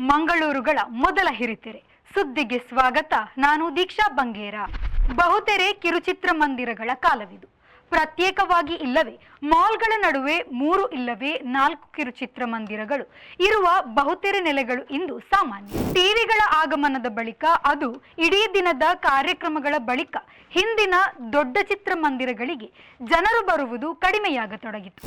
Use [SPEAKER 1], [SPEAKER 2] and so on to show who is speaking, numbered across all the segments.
[SPEAKER 1] ಮಂಗಳೂರುಗಳ ಮೊದಲ ಹಿರಿತೆರೆ ಸುದ್ದಿಗೆ ಸ್ವಾಗತ. ನಾನು ದೀಕ್ಷಾ ಬಂಗೇರ. ಬಹುತೆರೆ ಕಿರುಚಿತ್ರ ಮಂದಿರಗಳ ಕಾಲವಿದು. ಪ್ರತ್ಯೇಕವಾಗಿ ಇಲ್ಲವೇ ಮಾಲ್ಗಳ ನಡುವೆ 3 ಇಲ್ಲವೇ 4 ಕಿರುಚಿತ್ರ ಮಂದಿರಗಳು ಇರುವ ಬಹುತೆರೆ ನೆಲೆಗಳು ಇಂದು ಸಾಮಾನ್ಯ. ಟಿವಿಗಳ ಆಗಮನದ ಬಳಿಕ, ಅದು ಇಡೀ ದಿನದ ಕಾರ್ಯಕ್ರಮಗಳ ಬಳಿಕ ಹಿಂದಿನ ದೊಡ್ಡ ಚಿತ್ರಮಂದಿರಗಳಿಗೆ ಜನರು ಬರುವುದು ಕಡಿಮೆಯಾಗತೊಡಗಿತು.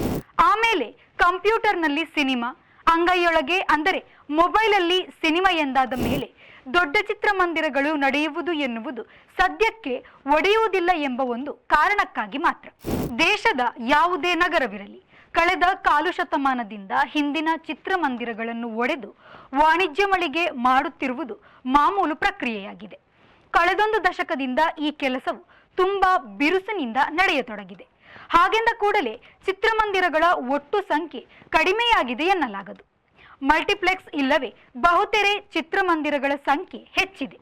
[SPEAKER 1] ಆಮೇಲೆ ಕಂಪ್ಯೂಟರ್ನಲ್ಲಿ ಸಿನಿಮಾ, ಅಂಗೈಯೊಳಗೆ ಅಂದರೆ ಮೊಬೈಲಲ್ಲಿ ಸಿನಿಮಾ ಎಂದಾದ ಮೇಲೆ ದೊಡ್ಡ ಚಿತ್ರಮಂದಿರಗಳು ನಡೆಯುವುದು ಎನ್ನುವುದು ಸದ್ಯಕ್ಕೆ ಒಡೆಯುವುದಿಲ್ಲ ಎಂಬ ಒಂದು ಕಾರಣಕ್ಕಾಗಿ ಮಾತ್ರ. ದೇಶದ ಯಾವುದೇ ನಗರವಿರಲಿ, ಕಳೆದ ಕಾಲು ಶತಮಾನದಿಂದ ಹಿಂದಿನ ಚಿತ್ರಮಂದಿರಗಳನ್ನು ಒಡೆದು ವಾಣಿಜ್ಯ ಮಳಿಗೆ ಮಾಡುತ್ತಿರುವುದು ಮಾಮೂಲು ಪ್ರಕ್ರಿಯೆಯಾಗಿದೆ. ಕಳೆದೊಂದು ದಶಕದಿಂದ ಈ ಕೆಲಸವು ತುಂಬಾ ಬಿರುಸಿನಿಂದ ನಡೆಯತೊಡಗಿದೆ. ಹಾಗೆಂದ ಕೂಡಲೇ ಚಿತ್ರಮಂದಿರಗಳ ಒಟ್ಟು ಸಂಖ್ಯೆ ಕಡಿಮೆಯಾಗಿದೆ ಎನ್ನಲಾಗದು. ಮಲ್ಟಿಪ್ಲೆಕ್ಸ್ ಇಲ್ಲವೇ ಬಹುತೆರೆ ಚಿತ್ರಮಂದಿರಗಳ ಸಂಖ್ಯೆ ಹೆಚ್ಚಿದೆ.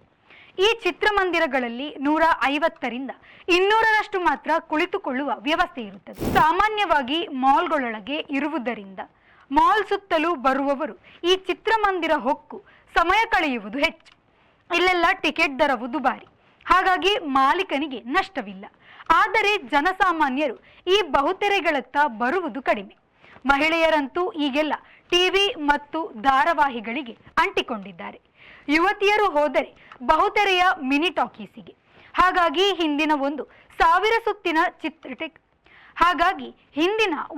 [SPEAKER 1] ಈ ಚಿತ್ರಮಂದಿರಗಳಲ್ಲಿ 150ರಿಂದ 200ರಷ್ಟು ಮಾತ್ರ ಕುಳಿತುಕೊಳ್ಳುವ ವ್ಯವಸ್ಥೆ ಇರುತ್ತದೆ. ಸಾಮಾನ್ಯವಾಗಿ ಮಾಲ್ಗಳೊಳಗೆ ಇರುವುದರಿಂದ ಮಾಲ್ ಸುತ್ತಲೂ ಬರುವವರು ಈ ಚಿತ್ರಮಂದಿರ ಹೊಕ್ಕು ಸಮಯ ಕಳೆಯುವುದು ಹೆಚ್ಚು. ಇಲ್ಲೆಲ್ಲ ಟಿಕೆಟ್ ದರವು ದುಬಾರಿ, ಹಾಗಾಗಿ ಮಾಲೀಕನಿಗೆ ನಷ್ಟವಿಲ್ಲ. ಆದರೆ ಜನಸಾಮಾನ್ಯರು ಈ ಬಹುತೆರೆಗಳತ್ತ ಬರುವುದು ಕಡಿಮೆ. ಮಹಿಳೆಯರಂತೂ ಈಗೆಲ್ಲ ಟಿವಿ ಮತ್ತು ಧಾರಾವಾಹಿಗಳಿಗೆ ಅಂಟಿಕೊಂಡಿದ್ದಾರೆ. ಯುವತಿಯರು ಹೋದರೆ ಬಹುತೆರೆಯ ಮಿನಿ ಟಾಕೀಸಿಗೆ. ಹಾಗಾಗಿ ಹಿಂದಿನ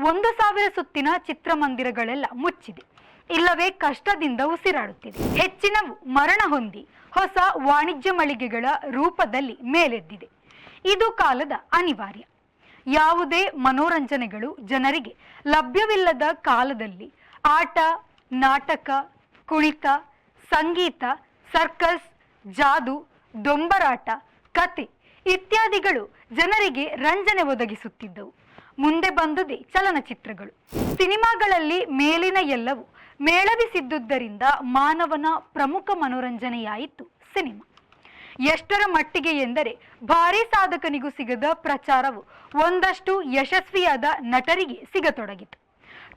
[SPEAKER 1] 1000 ಸುತ್ತಿನ ಚಿತ್ರಮಂದಿರಗಳೆಲ್ಲ ಮುಚ್ಚಿದೆ, ಇಲ್ಲವೇ ಕಷ್ಟದಿಂದ ಉಸಿರಾಡುತ್ತಿದೆ. ಹೆಚ್ಚಿನವು ಮರಣ ಹೊಂದಿ ಹೊಸ ವಾಣಿಜ್ಯ ಮಳಿಗೆಗಳ ರೂಪದಲ್ಲಿ ಮೇಲೆದ್ದಿದೆ. ಇದು ಕಾಲದ ಅನಿವಾರ್ಯ. ಯಾವುದೇ ಮನೋರಂಜನೆಗಳು ಜನರಿಗೆ ಲಭ್ಯವಿಲ್ಲದ ಕಾಲದಲ್ಲಿ ಆಟ, ನಾಟಕ, ಕುಣಿತ, ಸಂಗೀತ, ಸರ್ಕಸ್, ಜಾದು, ದೊಂಬರಾಟ, ಕತೆ ಇತ್ಯಾದಿಗಳು ಜನರಿಗೆ ರಂಜನೆ ಒದಗಿಸುತ್ತಿದ್ದವು. ಮುಂದೆ ಬಂದುದೇ ಚಲನಚಿತ್ರಗಳು. ಸಿನಿಮಾಗಳಲ್ಲಿ ಮೇಲಿನ ಎಲ್ಲವೂ ಮೇಳವಿಸಿದ್ದುದರಿಂದ ಮಾನವನ ಪ್ರಮುಖ ಮನೋರಂಜನೆಯಾಯಿತು ಸಿನಿಮಾ. ಎಷ್ಟರ ಮಟ್ಟಿಗೆ ಎಂದರೆ, ಭಾರೀ ಸಾಧಕನಿಗೂ ಸಿಗದ ಪ್ರಚಾರವು ಒಂದಷ್ಟು ಯಶಸ್ವಿಯಾದ ನಟರಿಗೆ ಸಿಗತೊಡಗಿತು.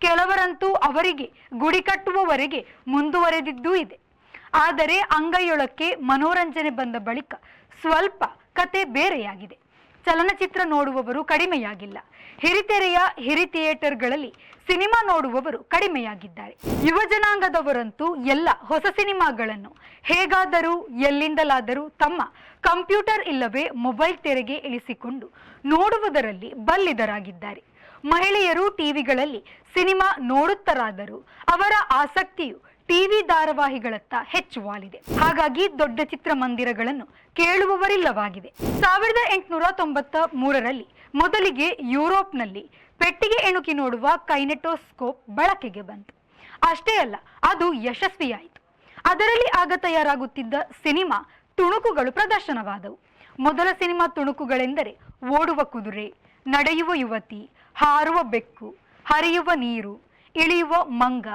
[SPEAKER 1] ಕೆಲವರಂತೂ ಅವರಿಗೆ ಗುಡಿ ಕಟ್ಟುವವರೆಗೆ ಮುಂದುವರೆದಿದ್ದೂ ಇದೆ. ಆದರೆ ಅಂಗೈಯೊಳಕ್ಕೆ ಮನೋರಂಜನೆ ಬಂದ ಬಳಿಕ ಸ್ವಲ್ಪ ಕತೆ ಬೇರೆಯಾಗಿದೆ. ಚಲನಚಿತ್ರ ನೋಡುವವರು ಕಡಿಮೆಯಾಗಿಲ್ಲ. ಹಿರಿತೆರೆಯ ಹಿರಿ ಥಿಯೇಟರ್ಗಳಲ್ಲಿ ಸಿನಿಮಾ ನೋಡುವವರು ಕಡಿಮೆಯಾಗಿದ್ದಾರೆ. ಯುವ ಜನಾಂಗದವರಂತೂ ಎಲ್ಲ ಹೊಸ ಸಿನಿಮಾಗಳನ್ನು ಹೇಗಾದರೂ ಎಲ್ಲಿಂದಲಾದರೂ ತಮ್ಮ ಕಂಪ್ಯೂಟರ್ ಇಲ್ಲವೇ ಮೊಬೈಲ್ ತೆರೆಗೆ ಇಳಿಸಿಕೊಂಡು ನೋಡುವುದರಲ್ಲಿ ಬಲ್ಲಿದರಾಗಿದ್ದಾರೆ. ಮಹಿಳೆಯರು ಟಿವಿಗಳಲ್ಲಿ ಸಿನಿಮಾ ನೋಡುತ್ತರಾದರೂ ಅವರ ಆಸಕ್ತಿಯು ಟಿವಿ ಧಾರಾವಾಹಿಗಳತ್ತ ಹೆಚ್ಚು ವಾಲಿದೆ. ಹಾಗಾಗಿ ದೊಡ್ಡ ಚಿತ್ರಮಂದಿರಗಳನ್ನು ಕೇಳುವವರಿಲ್ಲವಾಗಿದೆ. 1893ರಲ್ಲಿ ಮೊದಲಿಗೆ ಯುರೋಪ್ನಲ್ಲಿ ಪೆಟ್ಟಿಗೆ ಎಣುಕಿ ನೋಡುವ ಕೈನೆಟೋಸ್ಕೋಪ್ ಬಳಕೆಗೆ ಬಂತು. ಅಷ್ಟೇ ಅಲ್ಲ, ಅದು ಯಶಸ್ವಿಯಾಯಿತು. ಅದರಲ್ಲಿ ಆಗ ತಯಾರಾಗುತ್ತಿದ್ದ ಸಿನಿಮಾ ತುಣುಕುಗಳು ಪ್ರದರ್ಶನವಾದವು. ಮೊದಲ ಸಿನಿಮಾ ತುಣುಕುಗಳೆಂದರೆ ಓಡುವ ಕುದುರೆ, ನಡೆಯುವ ಯುವತಿ, ಹಾರುವ ಬೆಕ್ಕು, ಹರಿಯುವ ನೀರು, ಇಳಿಯುವ ಮಂಗ,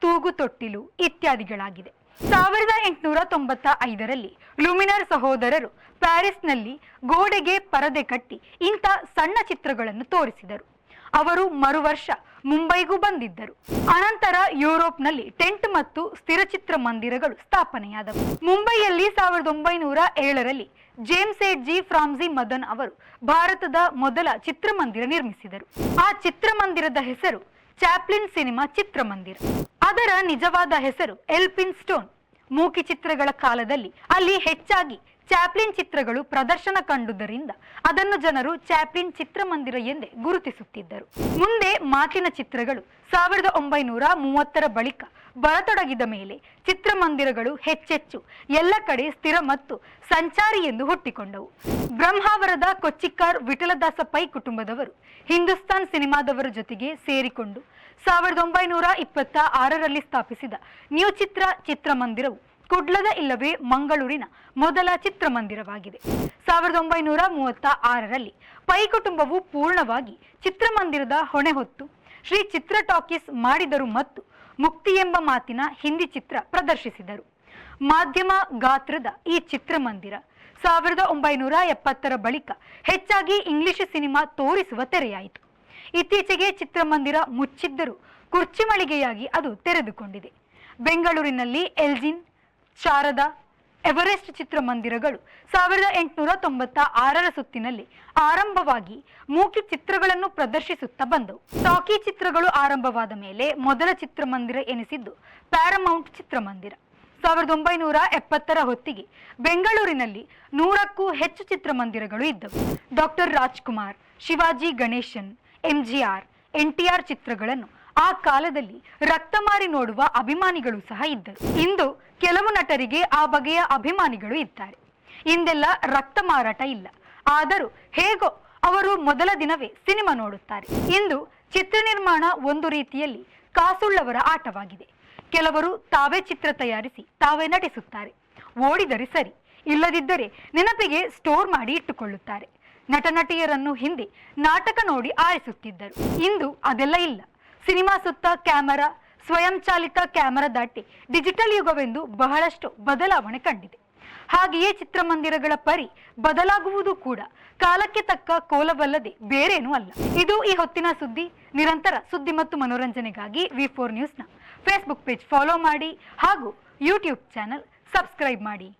[SPEAKER 1] ತೂಗು ತೊಟ್ಟಿಲು ಇತ್ಯಾದಿಗಳಾಗಿದೆ. 1895ರಲ್ಲಿ ಲುಮಿನರ್ ಸಹೋದರರು ಪ್ಯಾರಿಸ್ನಲ್ಲಿ ಗೋಡೆಗೆ ಪರದೆ ಕಟ್ಟಿ ಇಂಥ ಸಣ್ಣ ಚಿತ್ರಗಳನ್ನು ತೋರಿಸಿದರು. ಅವರು ಮರುವರ್ಷ ಮುಂಬೈಗೂ ಬಂದಿದ್ದರು. ಅನಂತರ ಯುರೋಪ್ನಲ್ಲಿ ಟೆಂಟ್ ಮತ್ತು ಸ್ಥಿರ ಚಿತ್ರಮಂದಿರಗಳು ಸ್ಥಾಪನೆಯಾದವು. ಮುಂಬೈಯಲ್ಲಿ 1907ರಲ್ಲಿ ಜೇಮ್ಸ್ ಜಿ ಫ್ರಾಮ್ಜಿ ಮದನ್ ಅವರು ಭಾರತದ ಮೊದಲ ಚಿತ್ರಮಂದಿರ ನಿರ್ಮಿಸಿದರು. ಆ ಚಿತ್ರಮಂದಿರದ ಹೆಸರು ಚಾಪ್ಲಿನ್ ಸಿನಿಮಾ ಚಿತ್ರಮಂದಿರ. ಅದರ ನಿಜವಾದ ಹೆಸರು ಎಲ್ಪಿನ್ ಸ್ಟೋನ್. ಮೂಕಿ ಚಿತ್ರಗಳ ಕಾಲದಲ್ಲಿ ಅಲ್ಲಿ ಹೆಚ್ಚಾಗಿ ಚಾಪ್ಲಿನ್ ಚಿತ್ರಗಳು ಪ್ರದರ್ಶನ ಕಂಡುದರಿಂದ ಅದನ್ನು ಜನರು ಚಾಪ್ಲಿನ್ ಚಿತ್ರಮಂದಿರ ಎಂದೇ ಗುರುತಿಸುತ್ತಿದ್ದರು. ಮುಂದೆ ಮಾತಿನ ಚಿತ್ರಗಳು 1930ರ ಬಳಿಕ ಬರತೊಡಗಿದ ಮೇಲೆ ಚಿತ್ರಮಂದಿರಗಳು ಹೆಚ್ಚೆಚ್ಚು ಎಲ್ಲ ಕಡೆ ಸ್ಥಿರ ಮತ್ತು ಸಂಚಾರಿ ಎಂದು ಹುಟ್ಟಿಕೊಂಡವು. ಬ್ರಹ್ಮಾವರದ ಕೊಚ್ಚಿಕಾರ್ ವಿಠಲದಾಸ ಪೈ ಕುಟುಂಬದವರು ಹಿಂದೂಸ್ತಾನ್ ಸಿನಿಮಾದವರ ಜೊತೆಗೆ ಸೇರಿಕೊಂಡು 1926ರಲ್ಲಿ ಸ್ಥಾಪಿಸಿದ ನ್ಯೂ ಚಿತ್ರಮಂದಿರವು ಕುಡ್ಲದ ಇಲ್ಲವೇ ಮಂಗಳೂರಿನ ಮೊದಲ ಚಿತ್ರಮಂದಿರವಾಗಿದೆ. 1936ರಲ್ಲಿ ಪೈ ಕುಟುಂಬವು ಪೂರ್ಣವಾಗಿ ಚಿತ್ರಮಂದಿರದ ಹೊಣೆ ಹೊತ್ತು ಶ್ರೀ ಚಿತ್ರ ಟಾಕೀಸ್ ಮಾಡಿದರು ಮತ್ತು ಮುಕ್ತಿ ಎಂಬ ಮಾತಿನ ಹಿಂದಿ ಚಿತ್ರ ಪ್ರದರ್ಶಿಸಿದರು. ಮಾಧ್ಯಮ ಗಾತ್ರದ ಈ ಚಿತ್ರಮಂದಿರ 1970ರ ಬಳಿಕ ಹೆಚ್ಚಾಗಿ ಇಂಗ್ಲಿಷ್ ಸಿನಿಮಾ ತೋರಿಸುವ ತೆರೆಯಾಯಿತು. ಇತ್ತೀಚೆಗೆ ಚಿತ್ರಮಂದಿರ ಮುಚ್ಚಿದ್ದರೂ ಕುರ್ಚಿ ಮಳಿಗೆಯಾಗಿ ಅದು ತೆರೆದುಕೊಂಡಿದೆ. ಬೆಂಗಳೂರಿನಲ್ಲಿ ಎಲ್ಜಿನ್, ಶಾರದಾ, ಎವರೆಸ್ಟ್ ಚಿತ್ರಮಂದಿರಗಳು 1896ರ ಸುತ್ತಿನಲ್ಲಿ ಆರಂಭವಾಗಿ ಮೂಕಿ ಚಿತ್ರಗಳನ್ನು ಪ್ರದರ್ಶಿಸುತ್ತಾ ಬಂದವು. ಟಾಕಿ ಚಿತ್ರಗಳು ಆರಂಭವಾದ ಮೇಲೆ ಮೊದಲ ಚಿತ್ರಮಂದಿರ ಎನಿಸಿದ್ದು ಪ್ಯಾರಮೌಂಟ್ ಚಿತ್ರಮಂದಿರ. 1970ರ ಹೊತ್ತಿಗೆ ಬೆಂಗಳೂರಿನಲ್ಲಿ 100ಕ್ಕೂ ಹೆಚ್ಚು ಚಿತ್ರಮಂದಿರಗಳು ಇದ್ದವು. ಡಾಕ್ಟರ್ ರಾಜ್ಕುಮಾರ್, ಶಿವಾಜಿ ಗಣೇಶನ್, MGR, NTR ಚಿತ್ರಗಳನ್ನು ಆ ಕಾಲದಲ್ಲಿ ರಕ್ತಮಾರಿ ನೋಡುವ ಅಭಿಮಾನಿಗಳು ಸಹ ಇದ್ದರು. ಇಂದು ಕೆಲವು ನಟರಿಗೆ ಆ ಬಗೆಯ ಅಭಿಮಾನಿಗಳು ಇದ್ದಾರೆ. ಇಂದೆಲ್ಲ ರಕ್ತ ಮಾರಾಟ ಇಲ್ಲ. ಆದರೂ ಹೇಗೋ ಅವರು ಮೊದಲ ದಿನವೇ ಸಿನಿಮಾ ನೋಡುತ್ತಾರೆ. ಇಂದು ಚಿತ್ರ ನಿರ್ಮಾಣ ಒಂದು ರೀತಿಯಲ್ಲಿ ಕಾಸುಳ್ಳವರ ಆಟವಾಗಿದೆ. ಕೆಲವರು ತಾವೇ ಚಿತ್ರ ತಯಾರಿಸಿ ತಾವೇ ನಟಿಸುತ್ತಾರೆ. ಓಡಿದರೆ ಸರಿ, ಇಲ್ಲದಿದ್ದರೆ ನೆನಪಿಗೆ ಸ್ಟೋರ್ ಮಾಡಿ ಇಟ್ಟುಕೊಳ್ಳುತ್ತಾರೆ. ನಟ ನಟಿಯರನ್ನು ಹಿಂದೆ ನಾಟಕ ನೋಡಿ ಆರಿಸುತ್ತಿದ್ದರು. ಇಂದು ಅದೆಲ್ಲ ಇಲ್ಲ. ಸಿನಿಮಾ ಸುತ್ತ ಕ್ಯಾಮರಾ, ಸ್ವಯಂಚಾಲಿತ ಕ್ಯಾಮರಾ ದಾಟಿ ಡಿಜಿಟಲ್ ಯುಗವೆಂದು ಬಹಳಷ್ಟು ಬದಲಾವಣೆ ಕಂಡಿದೆ. ಹಾಗೆಯೇ ಚಿತ್ರಮಂದಿರಗಳ ಪರಿ ಬದಲಾಗುವುದು ಕೂಡ ಕಾಲಕ್ಕೆ ತಕ್ಕ ಕೋಲವಲ್ಲದೆ ಬೇರೇನೂ ಅಲ್ಲ. ಇದು ಈ ಹೊತ್ತಿನ ಸುದ್ದಿ. ನಿರಂತರ ಸುದ್ದಿ ಮತ್ತು ಮನೋರಂಜನೆಗಾಗಿ V4 ನ್ಯೂಸ್ನ ಫೇಸ್ಬುಕ್ ಪೇಜ್ ಫಾಲೋ ಮಾಡಿ ಹಾಗೂ ಯೂಟ್ಯೂಬ್ ಚಾನಲ್ ಸಬ್ಸ್ಕ್ರೈಬ್ ಮಾಡಿ.